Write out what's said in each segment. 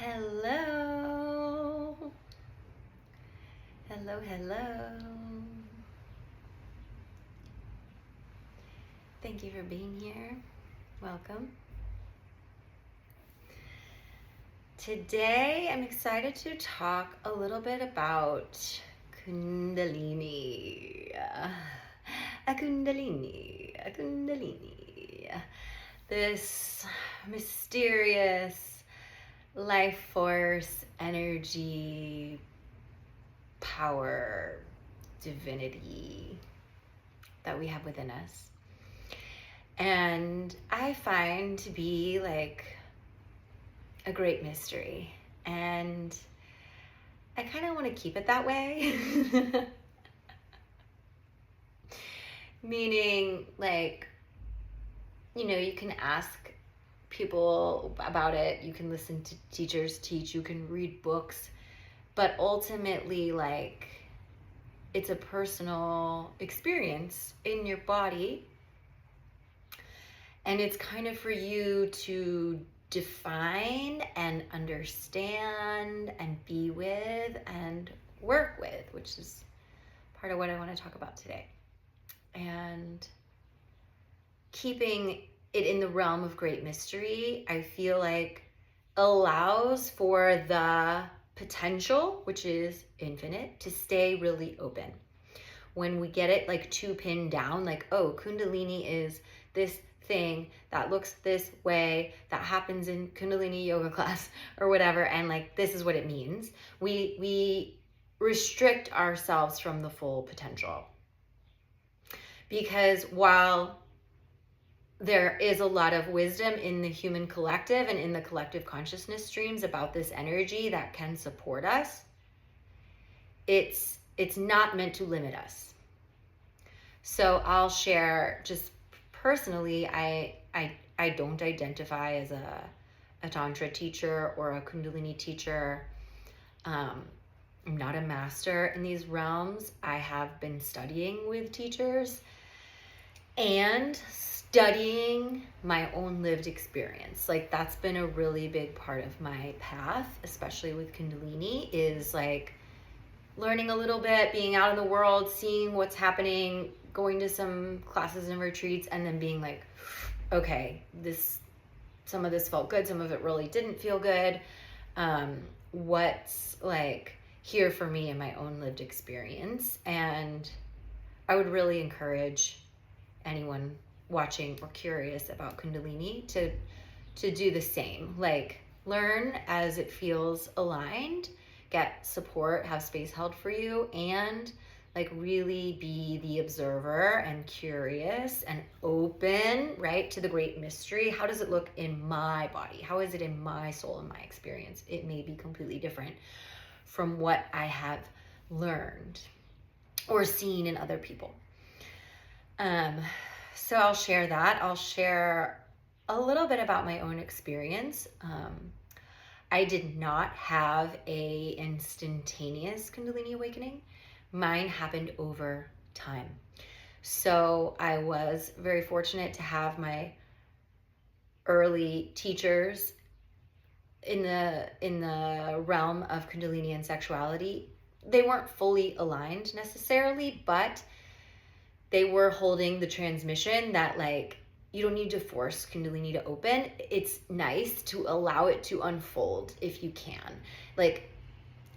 Hello. Hello, hello. Thank you for being here. Welcome. Today, I'm excited to talk a little bit about Kundalini. A Kundalini. This mysterious life force, energy, power, divinity that we have within us. And I find to be like a great mystery. And I kind of want to keep it that way. Meaning, like, you can ask people about it, you can listen to teachers teach, you can read books, but ultimately, like, it's a personal experience in your body, and it's kind of for you to define and understand and be with and work with, which is part of what I want to talk about today. And keeping it in the realm of great mystery, I feel like allows for the potential, which is infinite, to stay really open. When we get it like too pinned down, like, oh, Kundalini is this thing that looks this way, that happens in Kundalini yoga class or whatever, and like this is what it means, we restrict ourselves from the full potential. Because while there is a lot of wisdom in the human collective and in the collective consciousness streams about this energy that can support us, it's not meant to limit us. So I'll share, just personally, I don't identify as a Tantra teacher or a Kundalini teacher. I'm not a master in these realms. I have been studying with teachers and studying my own lived experience. Like, that's been a really big part of my path, especially with Kundalini, is like learning a little bit, being out in the world, seeing what's happening, going to some classes and retreats, and then being like, okay, some of this felt good, some of it really didn't feel good. What's like here for me in my own lived experience? And I would really encourage anyone watching or curious about Kundalini to do the same. Like, learn as it feels aligned, get support, have space held for you, and like really be the observer and curious and open, right, to the great mystery. How does it look in my body? How is it in my soul and my experience? It may be completely different from what I have learned or seen in other people. So I'll share that. I'll share a little bit about my own experience. I did not have a instantaneous Kundalini awakening. Mine happened over time. So I was very fortunate to have my early teachers in the realm of Kundalini and sexuality. They weren't fully aligned necessarily, but they were holding the transmission that, like, you don't need to force Kundalini to open. It's nice to allow it to unfold if you can. Like,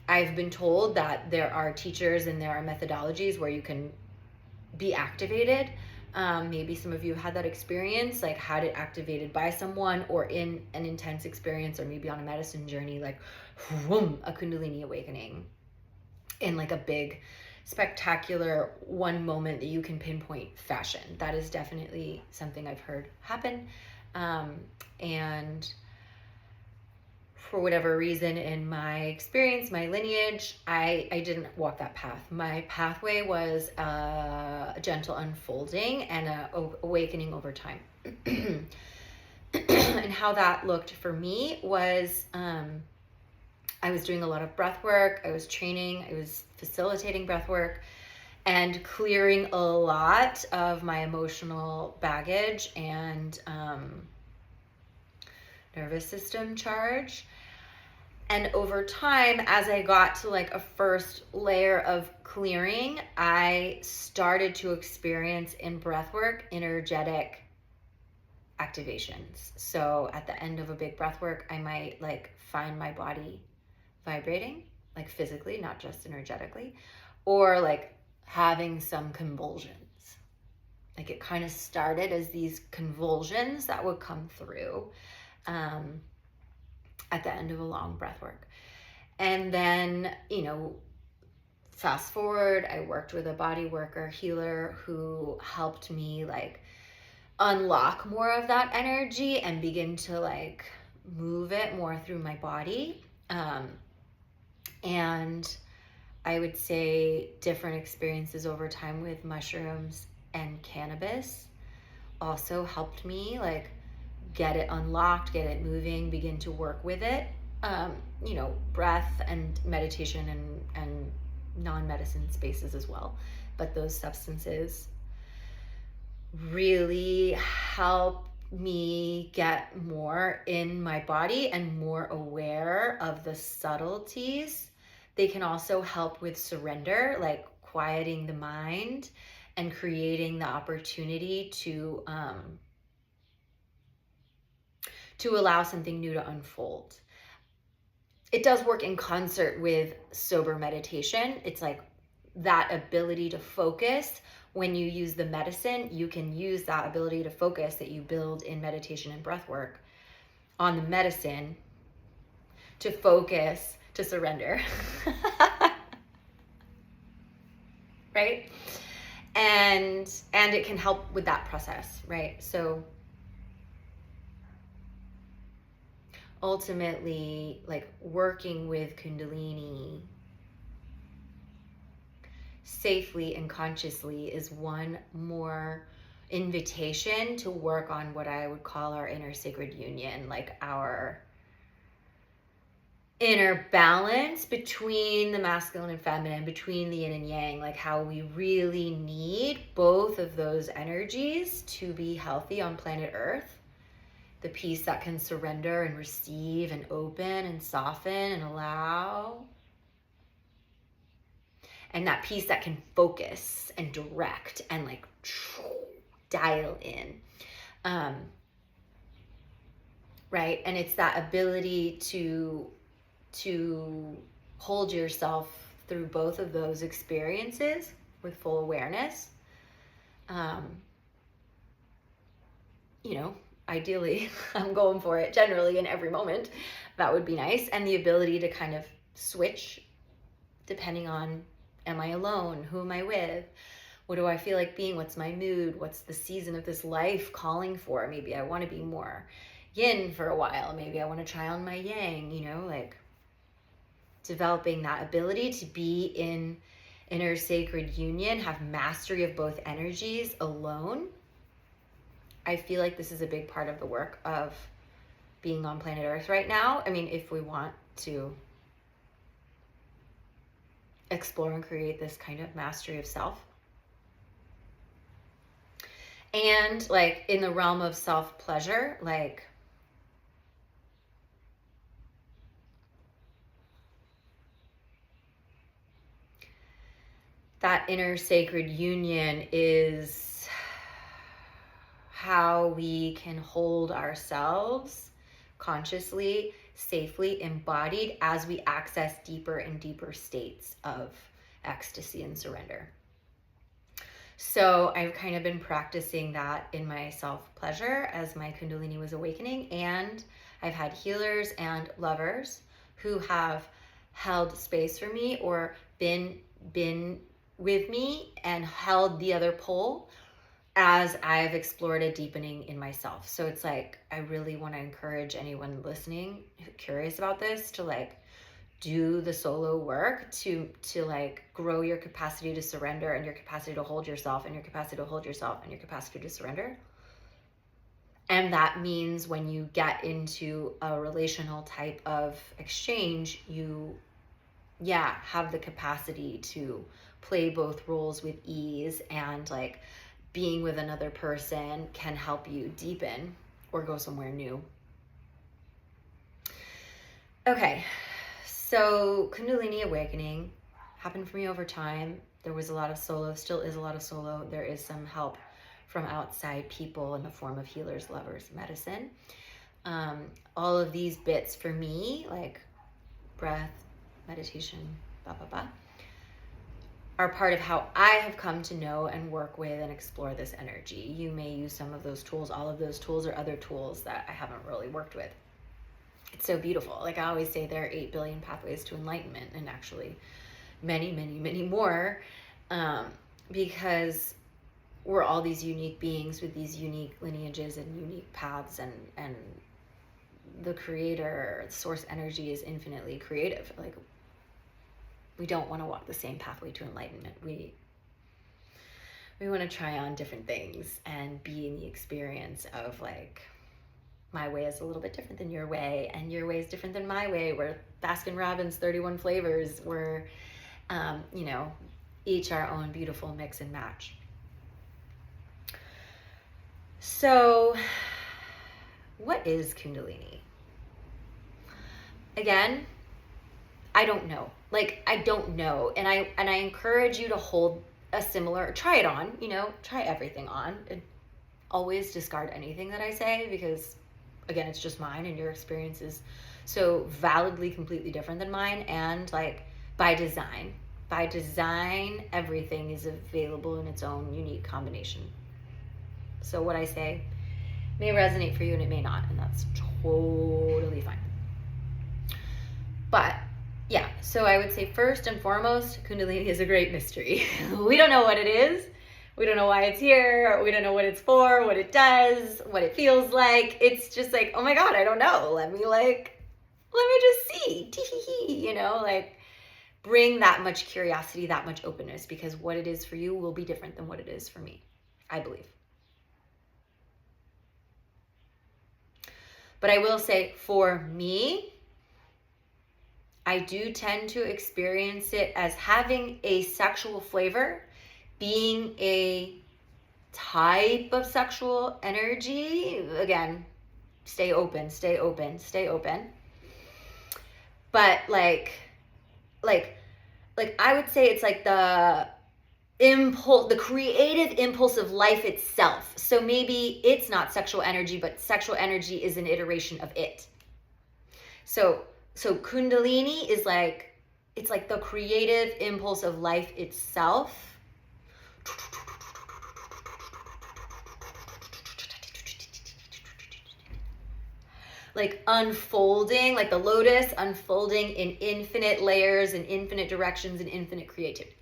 I've been told that there are teachers and there are methodologies where you can be activated. Maybe some of you have had that experience, like had it activated by someone or in an intense experience, or maybe on a medicine journey, like whoom, a Kundalini awakening in like a big, spectacular one moment that you can pinpoint fashion. That is definitely something I've heard happen. And for whatever reason, in my experience, my lineage, I didn't walk that path. My pathway was a gentle unfolding and a awakening over time. And how that looked for me was, I was doing a lot of breath work. I was training. I was facilitating breath work and clearing a lot of my emotional baggage and nervous system charge. And over time, as I got to like a first layer of clearing, I started to experience in breathwork energetic activations. So at the end of a big breath work, I might like find my body vibrating, like physically, not just energetically, or like having some convulsions. Like it kind of started as these convulsions that would come through at the end of a long breath work. And then, fast forward, I worked with a body worker healer who helped me like unlock more of that energy and begin to like move it more through my body. And I would say different experiences over time with mushrooms and cannabis also helped me like get it unlocked, get it moving, begin to work with it. Breath and meditation and non-medicine spaces as well. But those substances really help me get more in my body and more aware of the subtleties. They can also help with surrender, like quieting the mind and creating the opportunity to allow something new to unfold. It does work in concert with sober meditation. It's like that ability to focus. When you use the medicine, you can use that ability to focus that you build in meditation and breath work on the medicine to focus, to surrender. Right? And it can help with that process, right? So ultimately, like working with Kundalini safely and consciously is one more invitation to work on what I would call our inner sacred union, like our inner balance between the masculine and feminine, between the yin and yang, like how we really need both of those energies to be healthy on planet Earth. The piece that can surrender and receive and open and soften and allow. And that piece that can focus and direct and like dial in. Right? And it's that ability to hold yourself through both of those experiences with full awareness. Ideally, I'm going for it generally in every moment. That would be nice. And the ability to kind of switch depending on, am I alone? Who am I with? What do I feel like being? What's my mood? What's the season of this life calling for? Maybe I want to be more yin for a while. Maybe I want to try on my yang, like developing that ability to be in inner sacred union, have mastery of both energies alone. I feel like this is a big part of the work of being on planet Earth right now. I mean, if we want to explore and create this kind of mastery of self. And like in the realm of self-pleasure, like that inner sacred union is how we can hold ourselves consciously, safely embodied as we access deeper and deeper states of ecstasy and surrender. So I've kind of been practicing that in my self-pleasure as my Kundalini was awakening, and I've had healers and lovers who have held space for me or been with me and held the other pole as I've explored a deepening in myself. So it's like, I really want to encourage anyone listening curious about this to like do the solo work to like grow your capacity to surrender and your capacity to hold yourself and your capacity to hold yourself and your capacity to surrender. And that means when you get into a relational type of exchange, you have the capacity to play both roles with ease, and like being with another person can help you deepen or go somewhere new. Okay, So Kundalini awakening happened for me over time. There was a lot of solo, still is a lot of solo. There is some help from outside people in the form of healers, lovers, medicine. All of these bits for me, like breath, meditation, blah, blah, blah, are part of how I have come to know and work with and explore this energy. You may use some of those tools, all of those tools, or other tools that I haven't really worked with. It's so beautiful. Like I always say, there are 8 billion pathways to enlightenment, and actually many, many, many more, because we're all these unique beings with these unique lineages and unique paths, and the creator, source energy is infinitely creative. Like we don't want to walk the same pathway to enlightenment. We want to try on different things and be in the experience of like, my way is a little bit different than your way, and your way is different than my way. We're Baskin Robbins 31 flavors. We're, each our own beautiful mix and match. So what is Kundalini? Again, I don't know. Like, I don't know. And I encourage you to hold a similar, try it on, try everything on. And always discard anything that I say, because again, it's just mine, and your experience is so validly completely different than mine. And like by design, everything is available in its own unique combination. So what I say may resonate for you and it may not, and that's totally fine. But yeah, so I would say first and foremost, Kundalini is a great mystery. We don't know what it is. We don't know why it's here. We don't know what it's for, what it does, what it feels like. It's just like, oh my God, I don't know. Let me just see. Like bring that much curiosity, that much openness, because what it is for you will be different than what it is for me, I believe. But I will say for me, I do tend to experience it as having a sexual flavor, being a type of sexual energy. Again, stay open. But like I would say it's like the impulse, the creative impulse of life itself. So maybe it's not sexual energy, but sexual energy is an iteration of it. So Kundalini is like, it's like the creative impulse of life itself. Like unfolding, like the lotus unfolding in infinite layers and infinite directions and infinite creativity.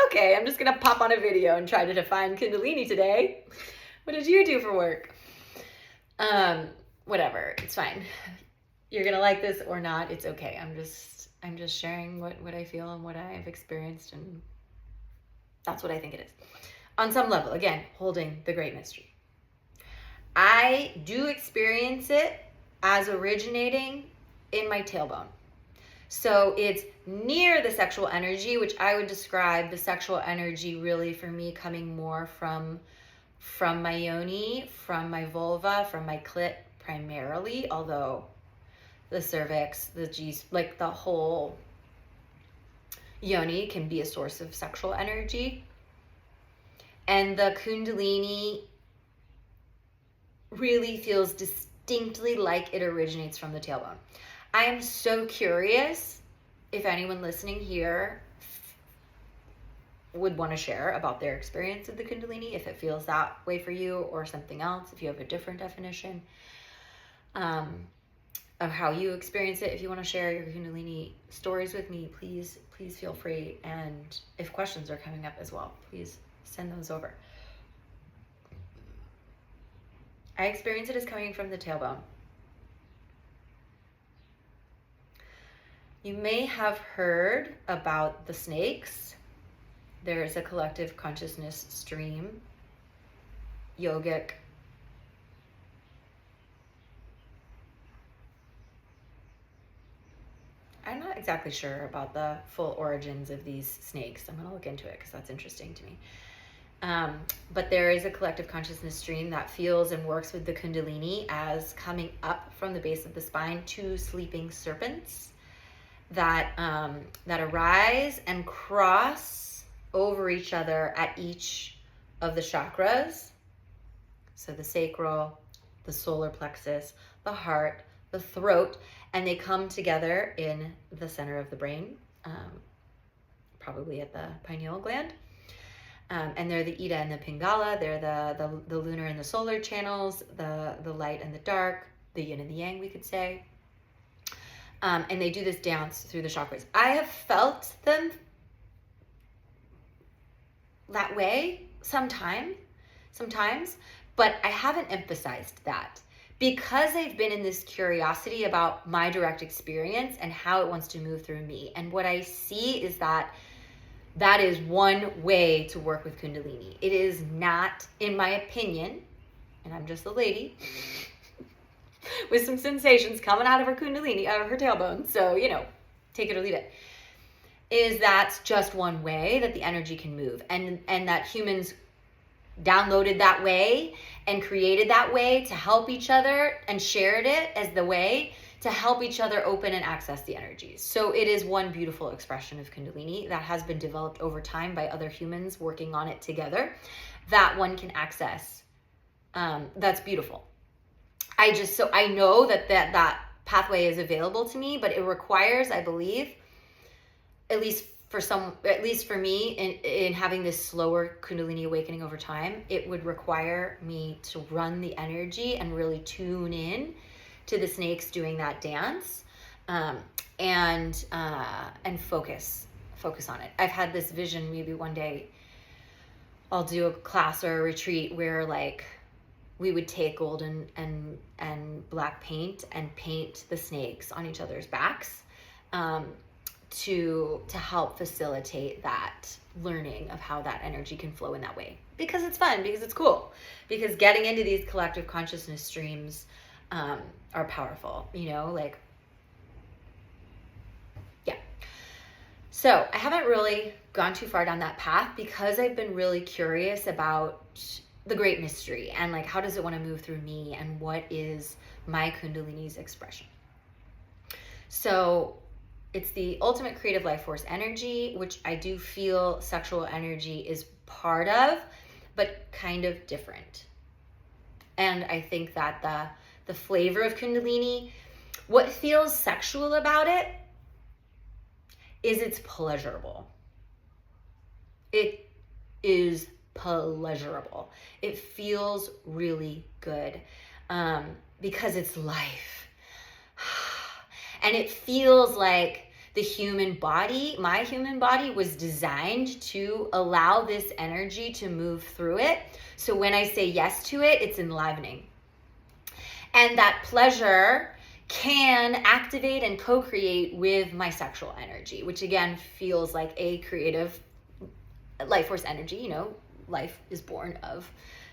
Okay, I'm just gonna pop on a video and try to define Kundalini today. What did you do for work? Whatever, it's fine. You're gonna like this or not, it's okay. I'm just sharing what I feel and what I've experienced, and that's what I think it is. On some level, again, holding the great mystery. I do experience it as originating in my tailbone. So it's near the sexual energy, which I would describe the sexual energy really for me coming more from my yoni, from my vulva, from my clit primarily, although the cervix, the G, like the whole yoni can be a source of sexual energy. And the Kundalini really feels distinctly like it originates from the tailbone. I am so curious if anyone listening here would want to share about their experience of the Kundalini, if it feels that way for you or something else, if you have a different definition of how you experience it. If you want to share your Kundalini stories with me, please feel free. And if questions are coming up as well, please send those over. I experience it as coming from the tailbone. You may have heard about the snakes. There is a collective consciousness stream, yogic. I'm not exactly sure about the full origins of these snakes. I'm going to look into it because that's interesting to me. But there is a collective consciousness stream that feels and works with the Kundalini as coming up from the base of the spine, two sleeping serpents that arise and cross over each other at each of the chakras. So the sacral, the solar plexus, the heart, the throat, and they come together in the center of the brain, probably at the pineal gland. And they're the Ida and the Pingala. They're the lunar and the solar channels, the light and the dark, the yin and the yang, we could say. And they do this dance through the chakras. I have felt them that way sometimes, but I haven't emphasized that because I've been in this curiosity about my direct experience and how it wants to move through me. And what I see is that is one way to work with Kundalini. It is not, in my opinion, and I'm just a lady with some sensations coming out of her Kundalini, out of her tailbone, so, take it or leave it, is that's just one way that the energy can move. And that humans downloaded that way and created that way to help each other and shared it as the way to help each other open and access the energies. So it is one beautiful expression of Kundalini that has been developed over time by other humans working on it together that one can access. That's beautiful. I know that pathway is available to me, but it requires, I believe, at least for me, in having this slower Kundalini awakening over time, it would require me to run the energy and really tune in to the snakes doing that dance, and focus on it. I've had this vision, maybe one day I'll do a class or a retreat where like we would take gold and black paint and paint the snakes on each other's backs, to help facilitate that learning of how that energy can flow in that way, because it's fun, because it's cool, because getting into these collective consciousness streams are powerful, yeah. So I haven't really gone too far down that path because I've been really curious about the great mystery and like, how does it want to move through me and what is my Kundalini's expression? So it's the ultimate creative life force energy, which I do feel sexual energy is part of, but kind of different. And I think that the flavor of Kundalini, what feels sexual about it is it's pleasurable. It is pleasurable. It feels really good, because it's life. And it feels like the human body, my human body, was designed to allow this energy to move through it. So when I say yes to it, it's enlivening. And that pleasure can activate and co-create with my sexual energy, which again feels like a creative life force energy. Life is born of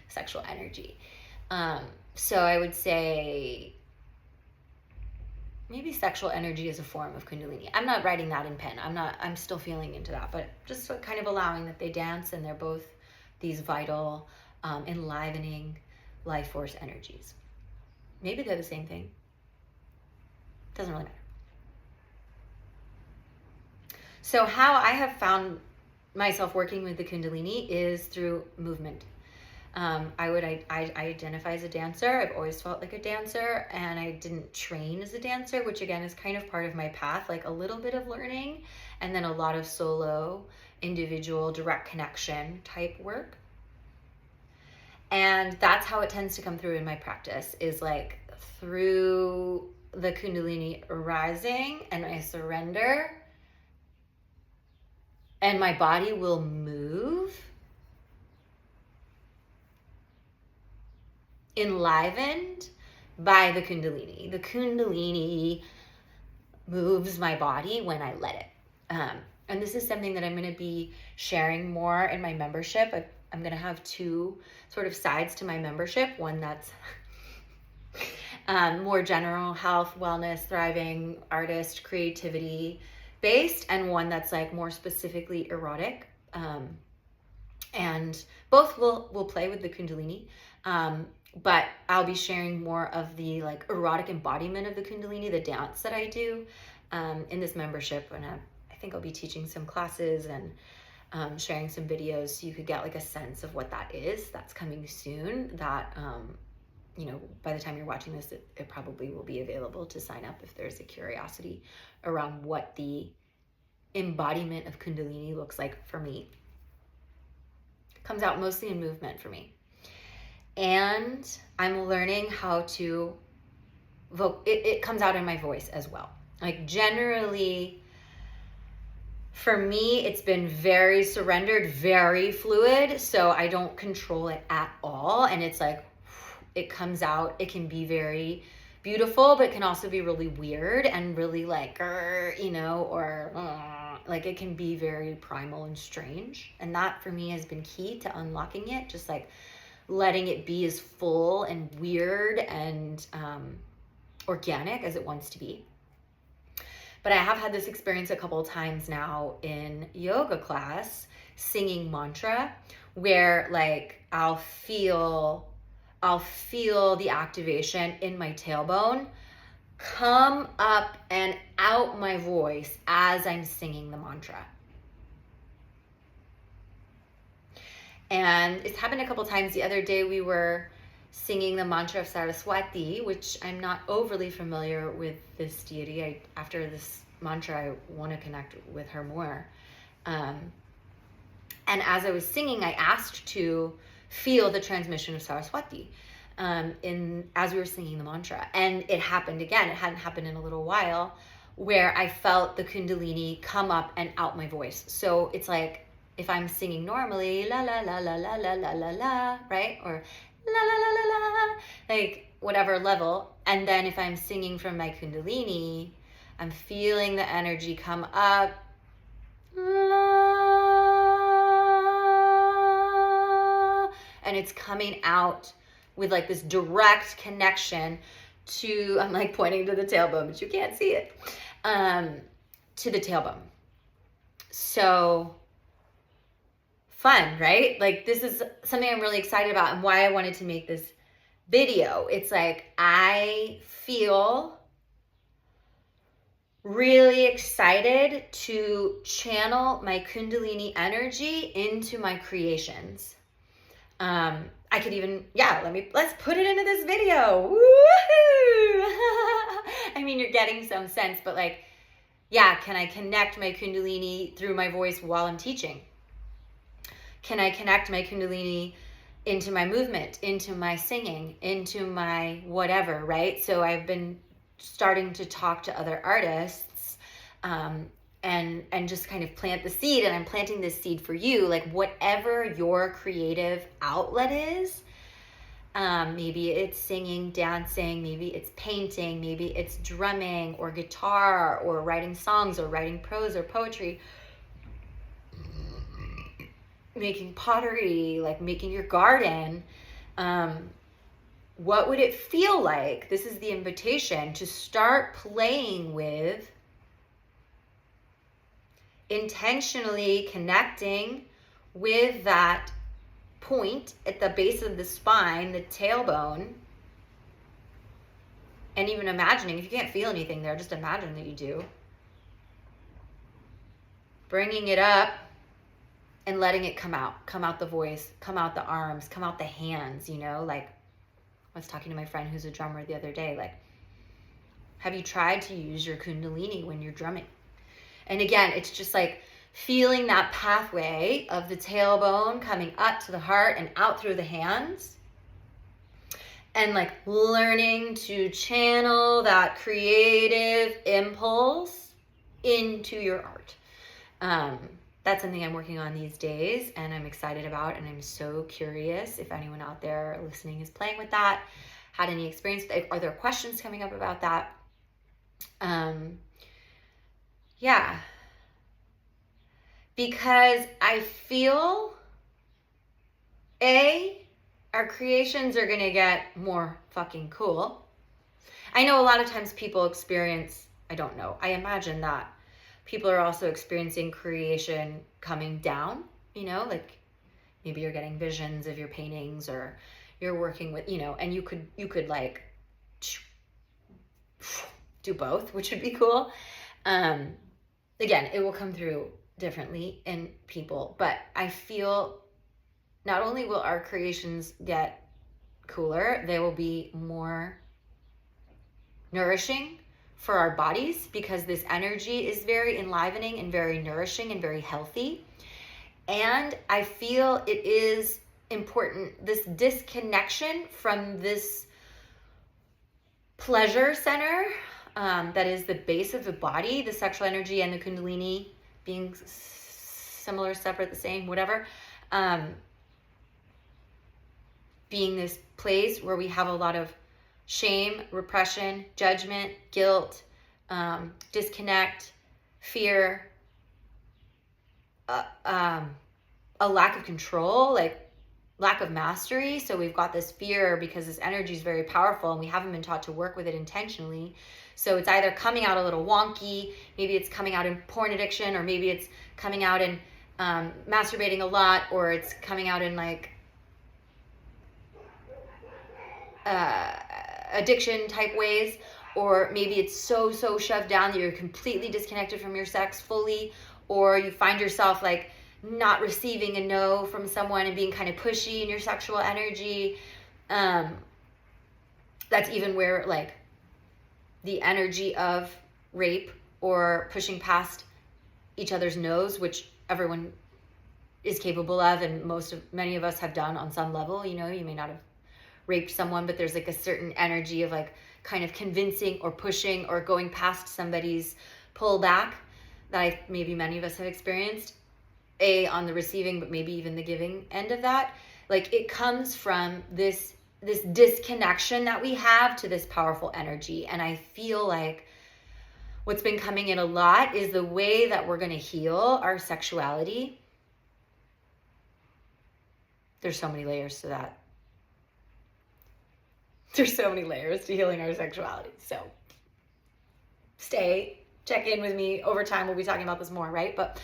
sexual energy. So I would say maybe sexual energy is a form of Kundalini. I'm not writing that in pen. I'm still feeling into that, but just kind of allowing that they dance and they're both these vital, enlivening life force energies. Maybe they're the same thing. Doesn't really matter. So how I have found myself working with the Kundalini is through movement. I identify as a dancer. I've always felt like a dancer, and I didn't train as a dancer, which again is kind of part of my path, like a little bit of learning and then a lot of solo, individual, direct connection type work. And that's how it tends to come through in my practice, is like through the Kundalini arising and I surrender and my body will move, enlivened by the Kundalini. The Kundalini moves my body when I let it. And this is something that I'm going to be sharing more in my membership. I'm going to have two sort of sides to my membership. One that's more general health, wellness, thriving, artist, creativity based, and one that's like more specifically erotic. And both will play with the Kundalini. But I'll be sharing more of the like erotic embodiment of the Kundalini, the dance that I do in this membership. And I think I'll be teaching some classes and sharing some videos so you could get like a sense of what that is. That's coming soon. That, by the time you're watching this, it probably will be available to sign up if there's a curiosity around what the embodiment of Kundalini looks like for me. It comes out mostly in movement for me. And I'm learning how to it comes out in my voice as well. Like generally, for me, it's been very surrendered, very fluid. So I don't control it at all. And it's like, it comes out. It can be very beautiful, but it can also be really weird and really like, like it can be very primal and strange. And that for me has been key to unlocking it. Just like letting it be as full and weird and organic as it wants to be. But I have had this experience a couple of times now in yoga class, singing mantra, where like I'll feel the activation in my tailbone come up and out my voice as I'm singing the mantra. And it's happened a couple times. The other day we were singing the mantra of Saraswati, which I'm not overly familiar with this deity. After this mantra, I want to connect with her more. And as I was singing, I asked to feel the transmission of Saraswati as we were singing the mantra. And it happened again. It hadn't happened in a little while, where I felt the Kundalini come up and out my voice. So it's like, if I'm singing normally, la la la la la la la la la, right? Or la la la la la, like whatever level. And then if I'm singing from my Kundalini, I'm feeling the energy come up, la, and it's coming out with like this direct connection to, I'm like pointing to the tailbone, but you can't see it, to the tailbone. So fun, right? Like this is something I'm really excited about and why I wanted to make this video. It's like I feel really excited to channel my Kundalini energy into my creations. I could even, let's put it into this video. Woohoo! I mean, you're getting some sense, but like, can I connect my Kundalini through my voice while I'm teaching? Can I connect my Kundalini into my movement, into my singing, into my whatever, right? So I've been starting to talk to other artists and just kind of plant the seed, and I'm planting this seed for you, like whatever your creative outlet is. Maybe it's singing, dancing, maybe it's painting, maybe it's drumming or guitar or writing songs or writing prose or poetry, making pottery, like making your garden. What would it feel like? This is the invitation to start playing with, intentionally connecting with that point at the base of the spine, the tailbone, and even imagining, if you can't feel anything there, just imagine that you do. Bringing it up and letting it come out the voice, come out the arms, come out the hands, like I was talking to my friend who's a drummer the other day, like, have you tried to use your Kundalini when you're drumming? And again, it's just like feeling that pathway of the tailbone coming up to the heart and out through the hands, and like learning to channel that creative impulse into your art. That's something I'm working on these days and I'm excited about, and I'm so curious if anyone out there listening is playing with that, had any experience. Are there questions coming up about that? Because I feel our creations are gonna get more fucking cool. I know a lot of times people experience, I imagine that people are also experiencing creation coming down, like Maybe you're getting visions of your paintings, or you're working with, and you could like do both, which would be cool. Again, it will come through differently in people, but I feel not only will our creations get cooler, they will be more nourishing for our bodies, because this energy is very enlivening and very nourishing and very healthy. And I feel it is important, this disconnection from this pleasure center, that is the base of the body, the sexual energy and the Kundalini being similar, separate, the same, whatever. Being this place where we have a lot of shame, repression, judgment, guilt, disconnect, fear, a lack of control, like lack of mastery. So we've got this fear because this energy is very powerful and we haven't been taught to work with it intentionally. So it's either coming out a little wonky, maybe it's coming out in porn addiction, or maybe it's coming out in masturbating a lot, or it's coming out in like addiction type ways, or maybe it's so shoved down that you're completely disconnected from your sex fully, or you find yourself like not receiving a no from someone and being kind of pushy in your sexual energy. That's even where like the energy of rape or pushing past each other's no's, which everyone is capable of, and many of us have done on some level. You may not have raped someone, but there's like a certain energy of like kind of convincing or pushing or going past somebody's pullback that maybe many of us have experienced, on the receiving, but maybe even the giving end of that. Like it comes from this disconnection that we have to this powerful energy. And I feel like what's been coming in a lot is the way that we're going to heal our sexuality. There's so many layers to that. There's so many layers to healing our sexuality. So check in with me over time. We'll be talking about this more, right? But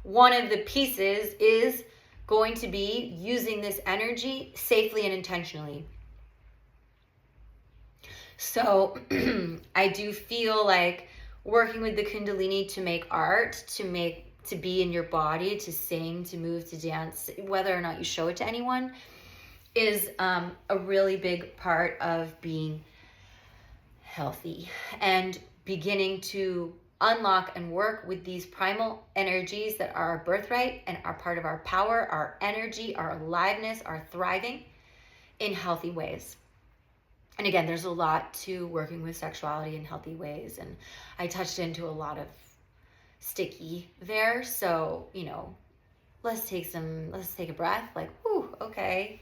one of the pieces is going to be using this energy safely and intentionally. So I do feel like working with the Kundalini to make art, to be in your body, to sing, to move, to dance, whether or not you show it to anyone, is a really big part of being healthy and beginning to unlock and work with these primal energies that are our birthright and are part of our power, our energy, our aliveness, our thriving in healthy ways. And again, there's a lot to working with sexuality in healthy ways, and I touched into a lot of sticky there. So, let's take a breath, like, whew, okay.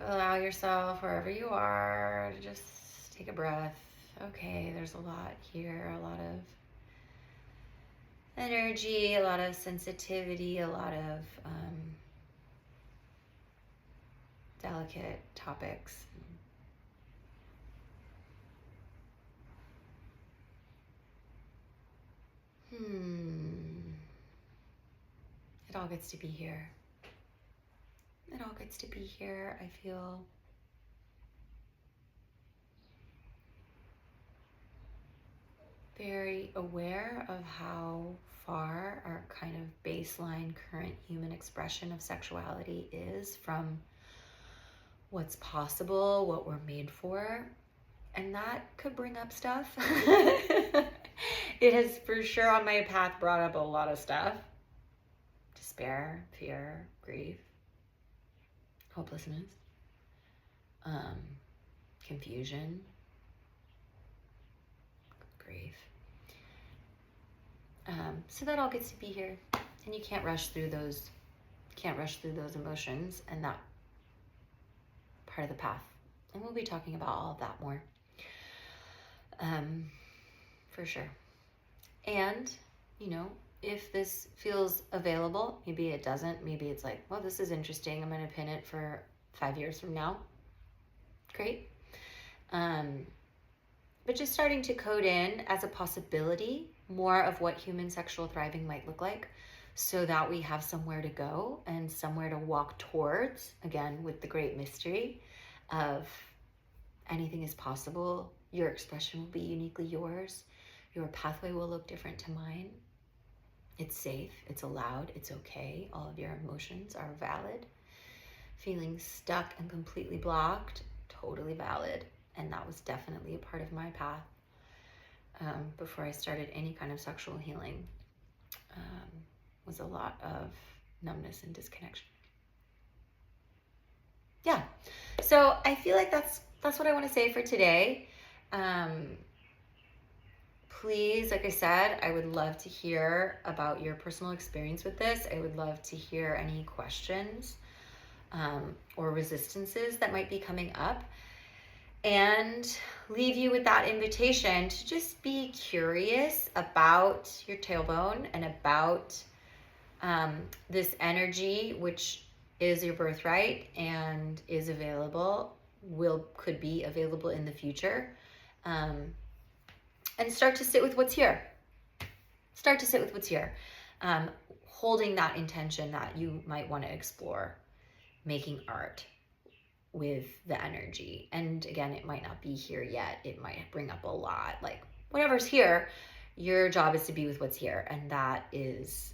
Allow yourself, wherever you are, to just take a breath. Okay, there's a lot here, a lot of energy, a lot of sensitivity, a lot of delicate topics. It all gets to be here. It all gets to be here. I feel very aware of how far our kind of baseline current human expression of sexuality is from what's possible, what we're made for. And that could bring up stuff. It has for sure on my path brought up a lot of stuff. Despair, fear, grief, hopelessness, confusion, grief. So that all gets to be here, and you can't rush through those. Emotions and that part of the path. And we'll be talking about all of that more, for sure. And if this feels available, maybe it doesn't. Maybe it's like, well, this is interesting. I'm going to pin it for 5 years from now. great. But just starting to code in as a possibility more of what human sexual thriving might look like, so that we have somewhere to go and somewhere to walk towards, again, with the great mystery of anything is possible. Your expression will be uniquely yours. Your pathway will look different to mine. It's safe, it's allowed, it's okay. All of your emotions are valid. Feeling stuck and completely blocked, totally valid. And that was definitely a part of my path before I started any kind of sexual healing. Was a lot of numbness and disconnection. Yeah, so I feel like that's what I want to say for today. Please, like I said, I would love to hear about your personal experience with this. I would love to hear any questions or resistances that might be coming up, and leave you with that invitation to just be curious about your tailbone and about this energy, which is your birthright and is available, could be available in the future, and start to sit with what's here. Start to sit with what's here, holding that intention that you might want to explore making art with the energy. And again, it might not be here yet. It might bring up a lot. Like, whatever's here, your job is to be with what's here, and that is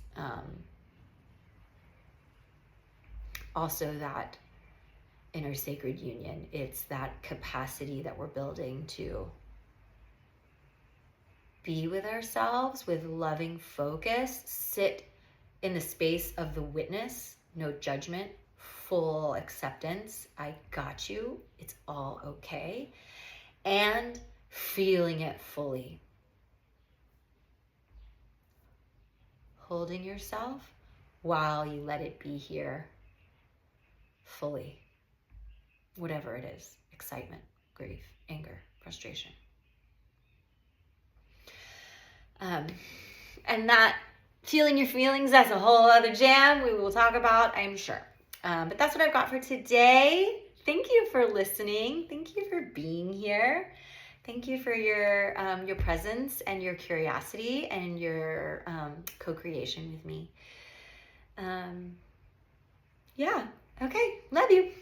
also that inner sacred union. It's that capacity that we're building to be with ourselves with loving focus, sit in the space of the witness, no judgment, full acceptance. I got you. It's all okay. And feeling it fully. Holding yourself while you let it be here fully. Whatever it is, excitement, grief, anger, frustration. And that feeling your feelings, that's a whole other jam we will talk about, I'm sure. But that's what I've got for today. Thank you for listening. Thank you for being here. Thank you for your presence and your curiosity and your co-creation with me. Yeah. Okay. Love you.